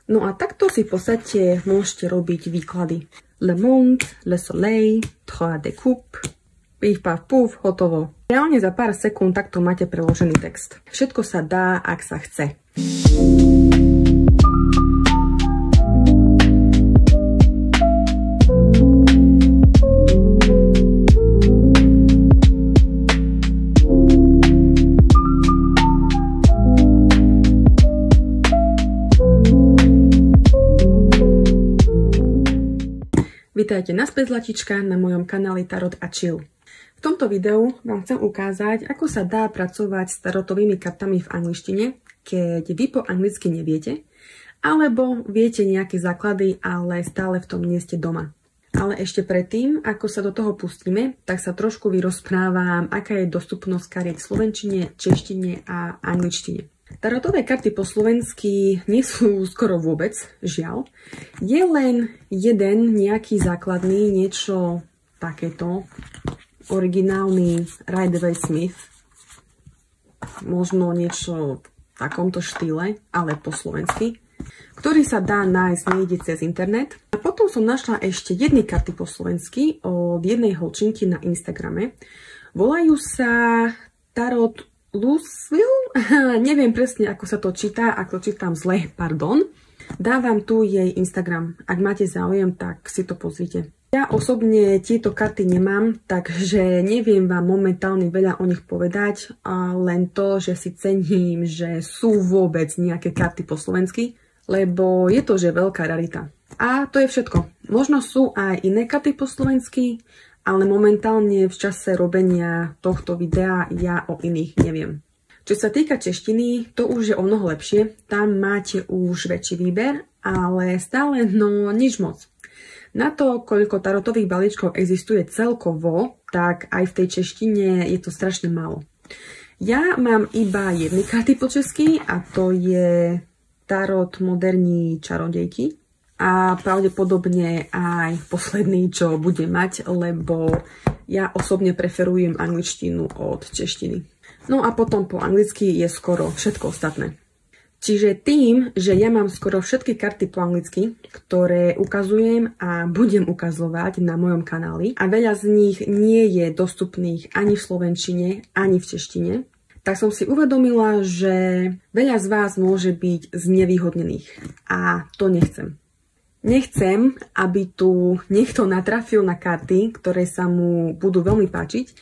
No a takto si v podstate môžete robiť výklady. Le Monde, Le Soleil, Trois de Coupe, pif, paf, puf, hotovo. Reálne za pár sekúnd takto máte preložený text. Všetko sa dá, ak sa chce. Vítajte naspäť zlatička na mojom kanáli Tarot a Chill. V tomto videu vám chcem ukázať, ako sa dá pracovať s tarotovými kartami v angličtine, keď vy po anglicky neviete, alebo viete nejaké základy, ale stále v tom nie ste doma. Ale ešte predtým, ako sa do toho pustíme, tak sa trošku vyrozprávam, aká je dostupnosť kariet v slovenčine, češtine a angličtine. Tarotové karty po slovensky nie sú skoro vôbec, žiaľ. Je len jeden nejaký základný, niečo takéto, originálny Rider-Waite-Smith, možno niečo v takomto štýle, ale po slovensky, ktorý sa dá nájsť niekde cez internet. A potom som našla ešte jedny karty po slovensky od jednej holčinky na Instagrame. Volajú sa Tarot Lucille? Neviem presne, ako sa to číta, ak to čítam zle, pardon. Dávam tu jej Instagram. Ak máte záujem, tak si to pozrite. Ja osobne tieto karty nemám, takže neviem vám momentálne veľa o nich povedať, a len to, že si cením, že sú vôbec nejaké karty po slovensky, lebo je to, že veľká rarita. A to je všetko. Možno sú aj iné karty po slovensky, ale momentálne v čase robenia tohto videa ja o iných neviem. Čo sa týka češtiny, to už je o mnoho lepšie. Tam máte už väčší výber, ale stále no nič moc. Na to, koľko tarotových balíčkov existuje celkovo, tak aj v tej češtine je to strašne málo. Ja mám iba jedny karty po česky a to je Tarot moderní čarodejky. A pravdepodobne aj posledný, čo bude mať, lebo ja osobne preferujem angličtinu od češtiny. No a potom po anglicky je skoro všetko ostatné. Čiže tým, že ja mám skoro všetky karty po anglicky, ktoré ukazujem a budem ukazovať na mojom kanáli a veľa z nich nie je dostupných ani v slovenčine, ani v češtine, tak som si uvedomila, že veľa z vás môže byť znevýhodnených a to nechcem. Nechcem, aby tu niekto natrafil na karty, ktoré sa mu budú veľmi páčiť,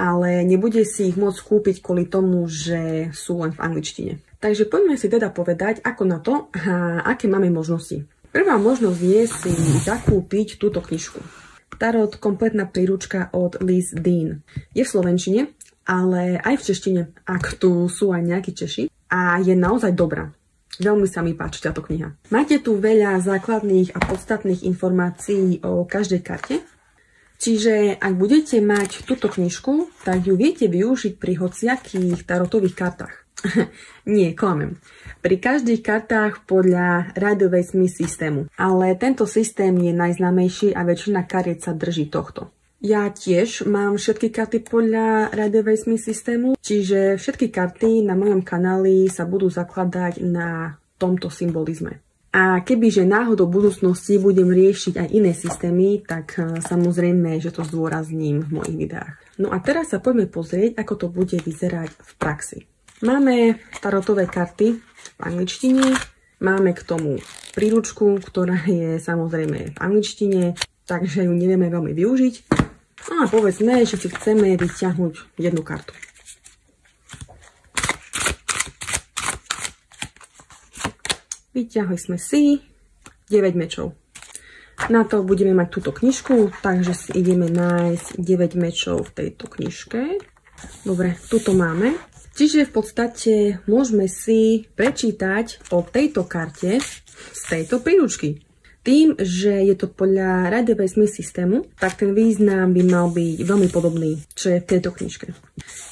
ale nebude si ich môcť kúpiť kvôli tomu, že sú len v angličtine. Takže poďme si teda povedať, ako na to a aké máme možnosti. Prvá možnosť je si zakúpiť túto knižku. Tarot kompletná príručka od Liz Dean. Je v slovenčine, ale aj v češtine, ak tu sú aj nejakí Češi. A je naozaj dobrá. Veľmi sa mi páči táto kniha. Máte tu veľa základných a podstatných informácií o každej karte. Čiže ak budete mať túto knižku, tak ju viete využiť pri hociakých tarotových kartách. Nie, klamem. Pri každých kartách podľa Rider-Waite-Smith systému. Ale tento systém je najznámejší a väčšina kariet sa drží tohto. Ja tiež mám všetky karty podľa Rider-Waite-Smith systému, čiže všetky karty na mojom kanáli sa budú zakladať na tomto symbolizme. A kebyže náhodou v budúcnosti budem riešiť aj iné systémy, tak samozrejme, že to zdôrazním v mojich videách. No a teraz sa poďme pozrieť, ako to bude vyzerať v praxi. Máme tarotové karty v angličtine, máme k tomu príručku, ktorá je samozrejme v angličtine, takže ju nevieme veľmi využiť. No a povedzme, že si chceme vyťahnuť jednu kartu. Vyťahli sme si 9 mečov. Na to budeme mať túto knižku, takže si ideme nájsť 9 mečov v tejto knižke. Dobre, tuto máme. Čiže v podstate môžeme si prečítať o tejto karte z tejto príručky. Tým, že je to podľa Rider-Waite-Smith systému, tak ten význam by mal byť veľmi podobný, čo je v tejto knižke.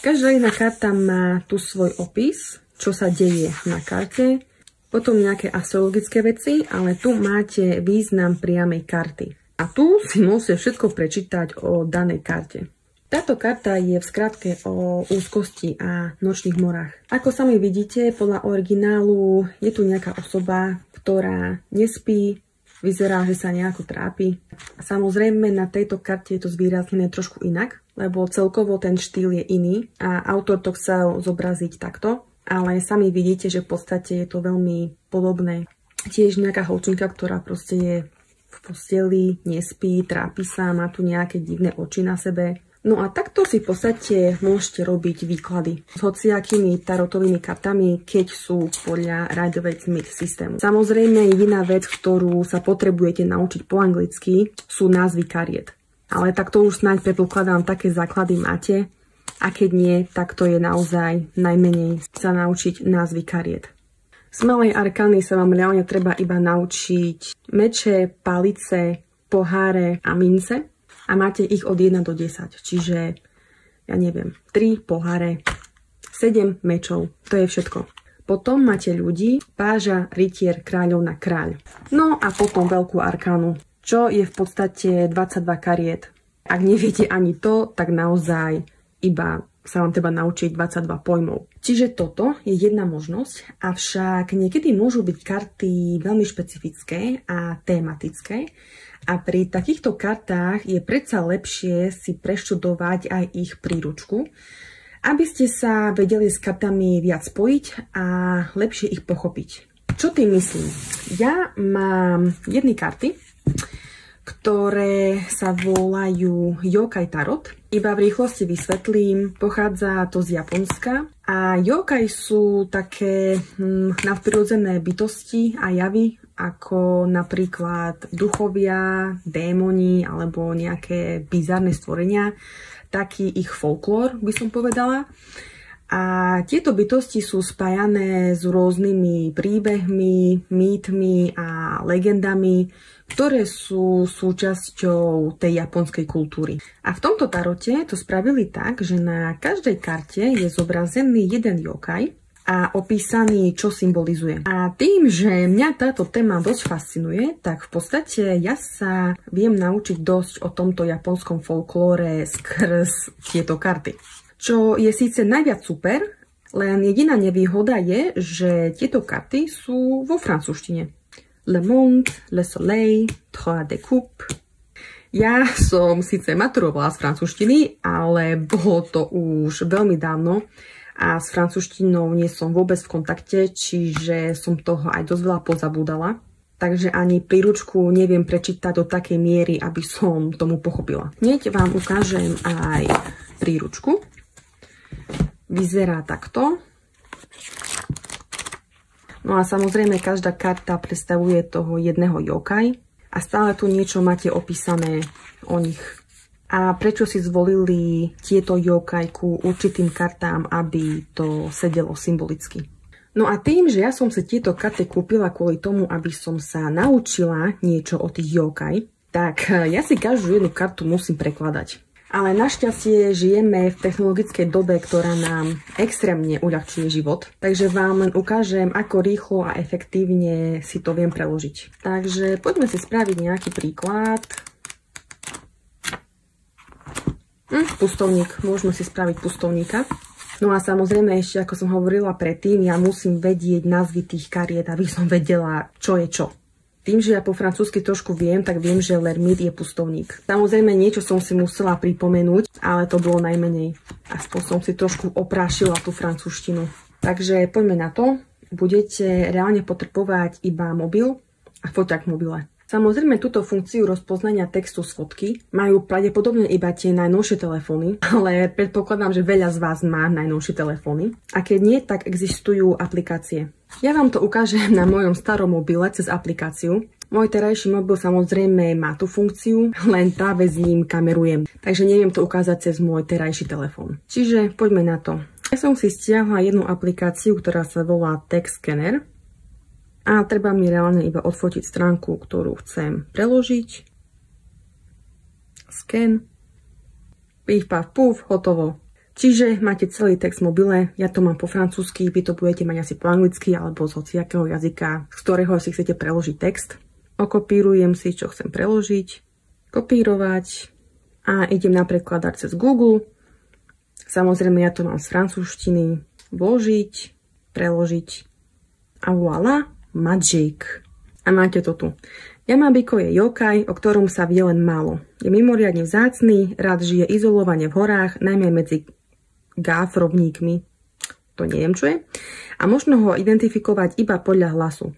Každá jedna karta má tu svoj opis, čo sa deje na karte, potom nejaké astrologické veci, ale tu máte význam priamej karty. A tu si môžete všetko prečítať o danej karte. Táto karta je v skratke o úzkosti a nočných morách. Ako sami vidíte, podľa originálu je tu nejaká osoba, ktorá nespí, vyzerá, že sa nejako trápi. A samozrejme na tejto karte je to zvýraznené trošku inak, lebo celkovo ten štýl je iný a autor to chcel zobraziť takto, ale sami vidíte, že v podstate je to veľmi podobné. Tiež nejaká holčinka, ktorá proste je v posteli, nespí, trápi sa, má tu nejaké divné oči na sebe. No a takto si v podstate môžete robiť výklady s hociakými tarotovými kartami, keď sú podľa Rider-Waite-Smith systému. Samozrejme, jediná vec, ktorú sa potrebujete naučiť po anglicky, sú názvy kariet. Ale takto už snáď predpokladám, také základy máte. A keď nie, tak to je naozaj najmenej sa naučiť názvy kariet. Z malej arkány sa vám reálne treba iba naučiť meče, palice, poháre a mince. A máte ich od 1 do 10, čiže, ja neviem, 3 poháre, 7 mečov, to je všetko. Potom máte ľudí, páža, rytier, kráľovna, kráľ. No a potom veľkú arkánu, čo je v podstate 22 kariet. Ak neviete ani to, tak naozaj iba sa vám treba naučiť 22 pojmov. Čiže toto je jedna možnosť, avšak niekedy môžu byť karty veľmi špecifické a tematické. A pri takýchto kartách je predsa lepšie si preštudovať aj ich príručku, aby ste sa vedeli s kartami viac spojiť a lepšie ich pochopiť. Čo tým myslím? Ja mám jedny karty, ktoré sa volajú Yokai Tarot. Iba v rýchlosti vysvetlím, pochádza to z Japonska a yokai sú také nadprirodzené bytosti a javy, ako napríklad duchovia, démoni alebo nejaké bizarné stvorenia, taký ich folklór, by som povedala. A tieto bytosti sú spájané s rôznymi príbehmi, mýtmi a legendami, ktoré sú súčasťou tej japonskej kultúry. A v tomto tarote to spravili tak, že na každej karte je zobrazený jeden yokai a opísaný, čo symbolizuje. A tým, že mňa táto téma dosť fascinuje, tak v podstate ja sa viem naučiť dosť o tomto japonskom folklóre skrz tieto karty. Čo je síce najviac super, len jediná nevýhoda je, že tieto karty sú vo francúzštine. Le Monde, Le Soleil, Trois de Coupe. Ja som síce maturovala z francúzštiny, ale bolo to už veľmi dávno a s francúzštinou nie som vôbec v kontakte, čiže som toho aj dosť veľa pozabúdala. Takže ani príručku neviem prečítať do takej miery, aby som tomu pochopila. Hneď vám ukážem aj príručku. Vyzerá takto. No a samozrejme každá karta predstavuje toho jedného yokai a stále tu niečo máte opísané o nich. A prečo si zvolili tieto yokai ku určitým kartám, aby to sedelo symbolicky. No a tým, že ja som si tieto karty kúpila kvôli tomu, aby som sa naučila niečo o tých yokai, tak ja si každú jednu kartu musím prekladať. Ale našťastie žijeme v technologickej dobe, ktorá nám extrémne uľahčuje život. Takže vám len ukážem, ako rýchlo a efektívne si to viem preložiť. Takže poďme si spraviť nejaký príklad. Pustovník. Môžeme si spraviť pustovníka. No a samozrejme ešte, ako som hovorila predtým, ja musím vedieť názvy tých kariet, aby som vedela, čo je čo. Tým, že ja po francúzsky trošku viem, tak viem, že l'ermite je pustovník. Samozrejme, niečo som si musela pripomenúť, ale to bolo najmenej. Aspoň som si trošku oprášila tú francúzštinu. Takže poďme na to. Budete reálne potrebovať iba mobil a foťák v mobile. Samozrejme, túto funkciu rozpoznania textu z fotky majú pravdepodobne iba tie najnovšie telefóny, ale predpokladám, že veľa z vás má najnovšie telefóny. A keď nie, tak existujú aplikácie. Ja vám to ukážem na mojom starom mobile cez aplikáciu. Môj terajší mobil samozrejme má tú funkciu, len práve s ním kamerujem. Takže neviem to ukázať cez môj terajší telefón. Čiže poďme na to. Ja som si stiahla jednu aplikáciu, ktorá sa volá Text Scanner. A treba mi reálne iba odfotiť stránku, ktorú chcem preložiť. Scan. Pif, paf, puf, hotovo. Čiže máte celý text v mobile, ja to mám po francúzsky, vy to budete mať asi po anglicky alebo z hociakého jazyka, z ktorého si chcete preložiť text. Okopírujem si, čo chcem preložiť. Kopírovať. a idem na prekladať cez Google. Samozrejme, ja to mám z francúzštiny. Vložiť, preložiť a voilà, magic. A máte to tu. Yamabiko je yokai, o ktorom sa vie len málo. Je mimoriadne vzácny, rád žije izolovane v horách, najmä medzi gáfrovníkmi. To neviem, čo je. A možno ho identifikovať iba podľa hlasu.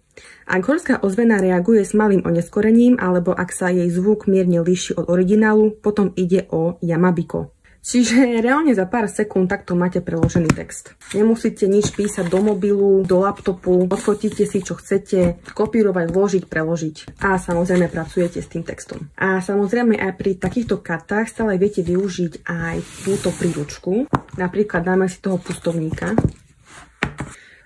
Ak horská ozvena reaguje s malým oneskorením, alebo ak sa jej zvuk mierne líši od originálu, potom ide o Yamabiko. Čiže reálne za pár sekúnd takto máte preložený text. Nemusíte nič písať do mobilu, do laptopu, odfotíte si čo chcete, kopírovať, vložiť, preložiť. A samozrejme pracujete s tým textom. A samozrejme aj pri takýchto kartách stále viete využiť aj túto príručku. Napríklad dáme si toho pustovníka.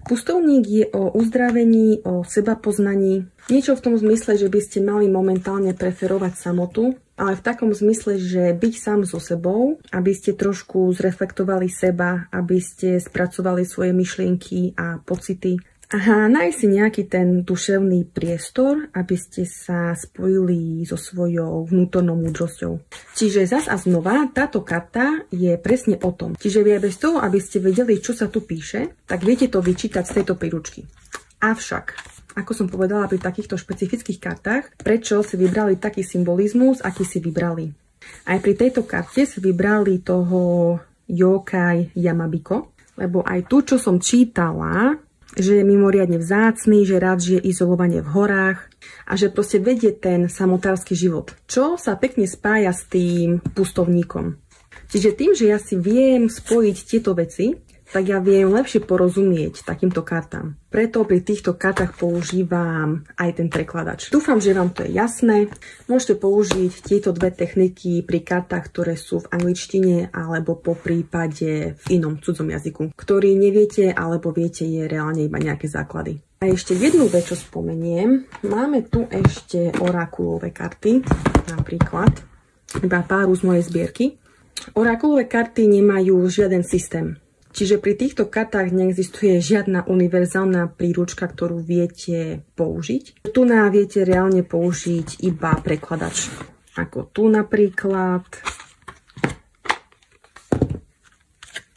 Pustovník je o uzdravení, o sebapoznaní. Niečo v tom zmysle, že by ste mali momentálne preferovať samotu, ale v takom zmysle, že byť sám so sebou, aby ste trošku zreflektovali seba, aby ste spracovali svoje myšlienky a pocity. A nájsť si nejaký ten duševný priestor, aby ste sa spojili so svojou vnútornou múdrosťou. Čiže zas a znova, táto karta je presne o tom. Čiže vy aj bez toho, aby ste vedeli, čo sa tu píše, tak viete to vyčítať z tejto príručky. Avšak, ako som povedala pri takýchto špecifických kartách, prečo si vybrali taký symbolizmus, aký si vybrali. Aj pri tejto karte si vybrali toho yokai Yamabiko, lebo aj tu, čo som čítala, že je mimoriadne vzácny, že rád žije izolovane v horách a že proste vedie ten samotársky život, čo sa pekne spája s tým pustovníkom. Čiže tým, že ja si viem spojiť tieto veci, tak ja viem lepšie porozumieť takýmto kartám. Preto pri týchto kartách používam aj ten prekladač. Dúfam, že vám to je jasné. Môžete použiť tieto dve techniky pri kartách, ktoré sú v angličtine alebo po prípade v inom cudzom jazyku, ktorý neviete alebo viete je reálne iba nejaké základy. A ešte jednu vec, čo spomeniem. Máme tu ešte orakulové karty, napríklad iba pár z mojej zbierky. Orakulové karty nemajú žiaden systém. Čiže pri týchto kartách neexistuje žiadna univerzálna príručka, ktorú viete použiť. Tu viete reálne použiť iba prekladač. Ako tu napríklad.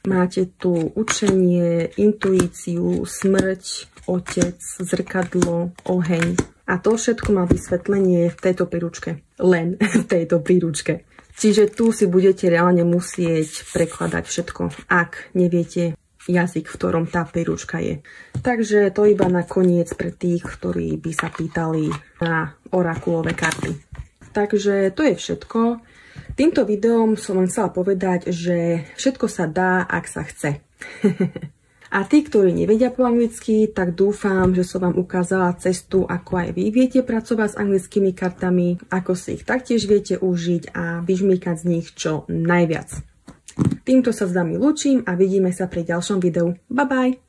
Máte tu učenie, intuíciu, smrť, otec, zrkadlo, oheň. A to všetko má vysvetlenie v tejto príručke. Len v tejto príručke. Čiže tu si budete reálne musieť prekladať všetko, ak neviete jazyk, v ktorom tá príručka je. Takže to iba na koniec pre tých, ktorí by sa pýtali na orakulové karty. Takže to je všetko. Týmto videom som vám chcela povedať, že všetko sa dá, ak sa chce. A tí, ktorí nevedia po anglicky, tak dúfam, že som vám ukázala cestu, ako aj vy viete pracovať s anglickými kartami, ako si ich taktiež viete užiť a vyžmýkať z nich čo najviac. Týmto sa s vami lúčim a vidíme sa pri ďalšom videu. Bye bye!